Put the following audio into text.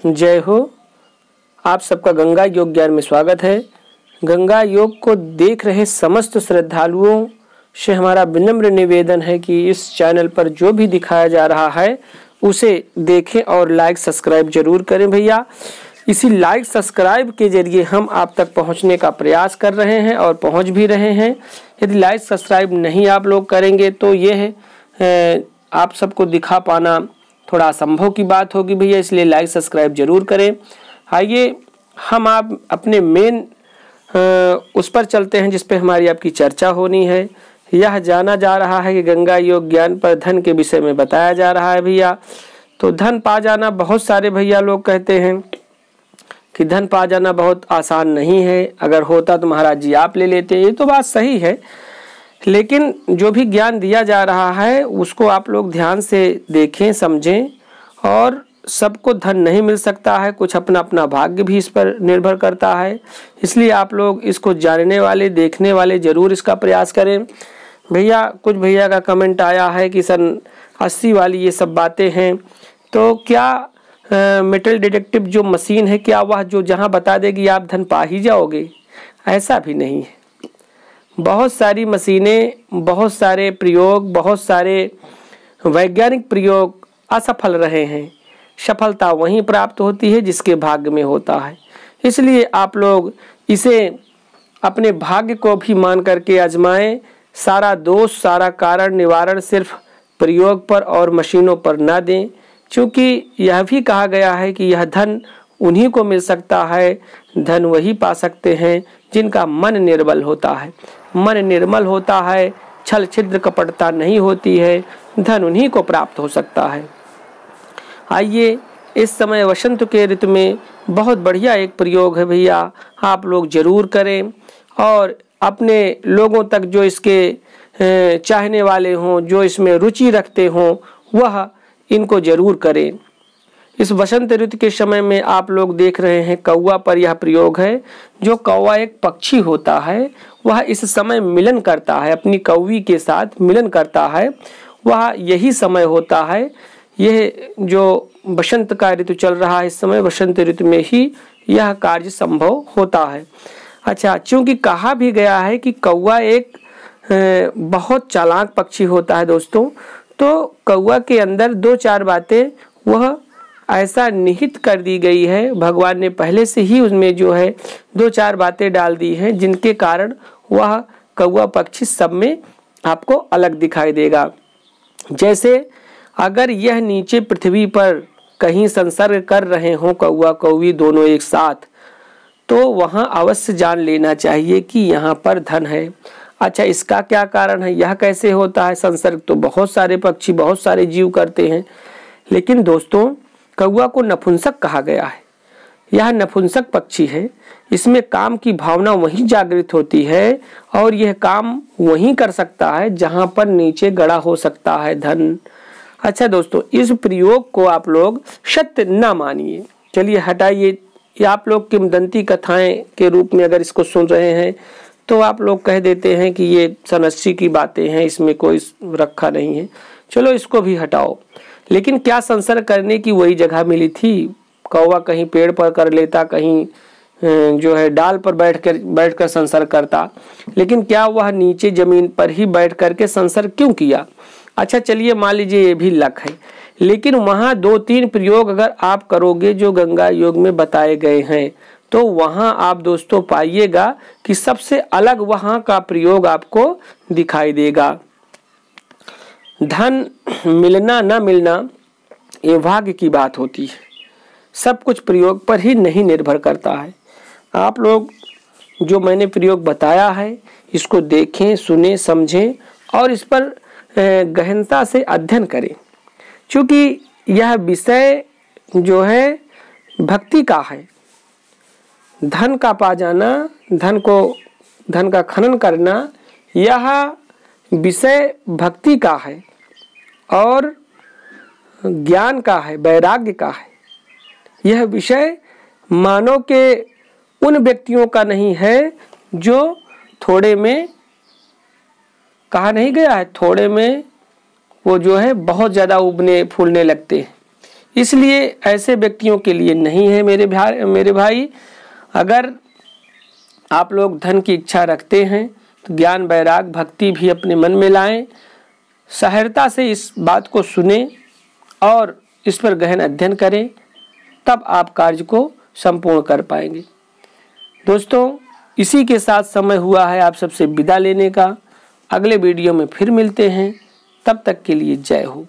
जय हो। आप सबका गंगा योग ज्ञान में स्वागत है। गंगा योग को देख रहे समस्त श्रद्धालुओं से हमारा विनम्र निवेदन है कि इस चैनल पर जो भी दिखाया जा रहा है उसे देखें और लाइक सब्सक्राइब जरूर करें भैया। इसी लाइक सब्सक्राइब के जरिए हम आप तक पहुंचने का प्रयास कर रहे हैं और पहुंच भी रहे हैं। यदि लाइक सब्सक्राइब नहीं आप लोग करेंगे तो ये है आप सबको दिखा पाना थोड़ा असंभव की बात होगी भैया, इसलिए लाइक सब्सक्राइब जरूर करें। आइए हम आप अपने मेन उस पर चलते हैं जिस पे हमारी आपकी चर्चा होनी है। यह जाना जा रहा है कि गंगा योग ज्ञान पर धन के विषय में बताया जा रहा है भैया। तो धन पा जाना, बहुत सारे भैया लोग कहते हैं कि धन पा जाना बहुत आसान नहीं है, अगर होता तो महाराज जी आप ले लेते। ये तो बात सही है, लेकिन जो भी ज्ञान दिया जा रहा है उसको आप लोग ध्यान से देखें समझें। और सबको धन नहीं मिल सकता है, कुछ अपना अपना भाग्य भी इस पर निर्भर करता है। इसलिए आप लोग इसको जानने वाले देखने वाले जरूर इसका प्रयास करें भैया। कुछ भैया का कमेंट आया है कि सन 80 वाली ये सब बातें हैं, तो क्या मेटल डिटेक्टिव जो मशीन है क्या वह जो जहां बता देगी आप धन पा ही जाओगे? ऐसा भी नहीं है। बहुत सारी मशीनें, बहुत सारे प्रयोग, बहुत सारे वैज्ञानिक प्रयोग असफल रहे हैं। सफलता वहीं प्राप्त होती है जिसके भाग्य में होता है। इसलिए आप लोग इसे अपने भाग्य को भी मान करके आजमाएं। सारा दोष, सारा कारण निवारण सिर्फ प्रयोग पर और मशीनों पर ना दें, क्योंकि यह भी कहा गया है कि यह धन उन्हीं को मिल सकता है, धन वही पा सकते हैं जिनका मन निर्मल होता है। मन निर्मल होता है, छल छिद्र कपटता नहीं होती है, धन उन्हीं को प्राप्त हो सकता है। आइए इस समय वसंत के ऋतु में बहुत बढ़िया एक प्रयोग है भैया, आप लोग जरूर करें और अपने लोगों तक जो इसके चाहने वाले हों, जो इसमें रुचि रखते हों, वह इनको जरूर करें। इस वसंत ऋतु के समय में आप लोग देख रहे हैं कौवा पर यह प्रयोग है। जो कौवा एक पक्षी होता है वह इस समय मिलन करता है, अपनी कौवी के साथ मिलन करता है। वह यही समय होता है, यह जो बसंत का ऋतु चल रहा है इस समय वसंत ऋतु में ही यह कार्य संभव होता है। अच्छा, चूंकि कहा भी गया है कि कौवा एक बहुत चालाक पक्षी होता है दोस्तों, तो कौवा के अंदर 2-4 बातें वह ऐसा निहित कर दी गई है, भगवान ने पहले से ही उसमें जो है 2-4 बातें डाल दी हैं जिनके कारण वह कौवा पक्षी सब में आपको अलग दिखाई देगा। जैसे अगर यह नीचे पृथ्वी पर कहीं संसर्ग कर रहे हों कौवा कौवी दोनों एक साथ, तो वहां अवश्य जान लेना चाहिए कि यहाँ पर धन है। अच्छा, इसका क्या कारण है, यह कैसे होता है? संसर्ग तो बहुत सारे पक्षी, बहुत सारे जीव करते हैं, लेकिन दोस्तों कौवा को नपुंसक कहा गया है। यह नपुंसक पक्षी है, इसमें काम की भावना वहीं जागृत होती है और यह काम वहीं कर सकता है जहां पर नीचे गड़ा हो सकता है धन। अच्छा दोस्तों, इस प्रयोग को आप लोग सत्य ना मानिए। चलिए हटाइए, आप लोग किंवदंती कथाएं के रूप में अगर इसको सुन रहे हैं तो आप लोग कह देते हैं कि ये सनस्सी की बातें हैं, इसमें कोई रखा नहीं है। चलो इसको भी हटाओ, लेकिन क्या संसर्ग करने की वही जगह मिली थी? कौवा कहीं पेड़ पर कर लेता, कहीं जो है डाल पर बैठकर संसर्ग करता, लेकिन क्या वह नीचे जमीन पर ही बैठ करके संसर्ग क्यों किया? अच्छा चलिए मान लीजिए ये भी लक है, लेकिन वहाँ 2-3 प्रयोग अगर आप करोगे जो गंगा योग में बताए गए हैं, तो वहाँ आप दोस्तों पाइएगा कि सबसे अलग वहाँ का प्रयोग आपको दिखाई देगा। धन मिलना ना मिलना ये भाग्य की बात होती है, सब कुछ प्रयोग पर ही नहीं निर्भर करता है। आप लोग जो मैंने प्रयोग बताया है इसको देखें, सुने, समझें और इस पर गहनता से अध्ययन करें, क्योंकि यह विषय जो है भक्ति का है। धन का पा जाना, धन का खनन करना, यह विषय भक्ति का है और ज्ञान का है, वैराग्य का है। यह विषय मानव के उन व्यक्तियों का नहीं है जो थोड़े में, कहा नहीं गया है थोड़े में वो जो है बहुत ज़्यादा उगने फूलने लगते हैं। इसलिए ऐसे व्यक्तियों के लिए नहीं है मेरे भाई। अगर आप लोग धन की इच्छा रखते हैं तो ज्ञान वैराग भक्ति भी अपने मन में लाएं, सहजता से इस बात को सुने और इस पर गहन अध्ययन करें, तब आप कार्य को संपूर्ण कर पाएंगे। दोस्तों, इसी के साथ समय हुआ है आप सबसे विदा लेने का। अगले वीडियो में फिर मिलते हैं, तब तक के लिए जय हो।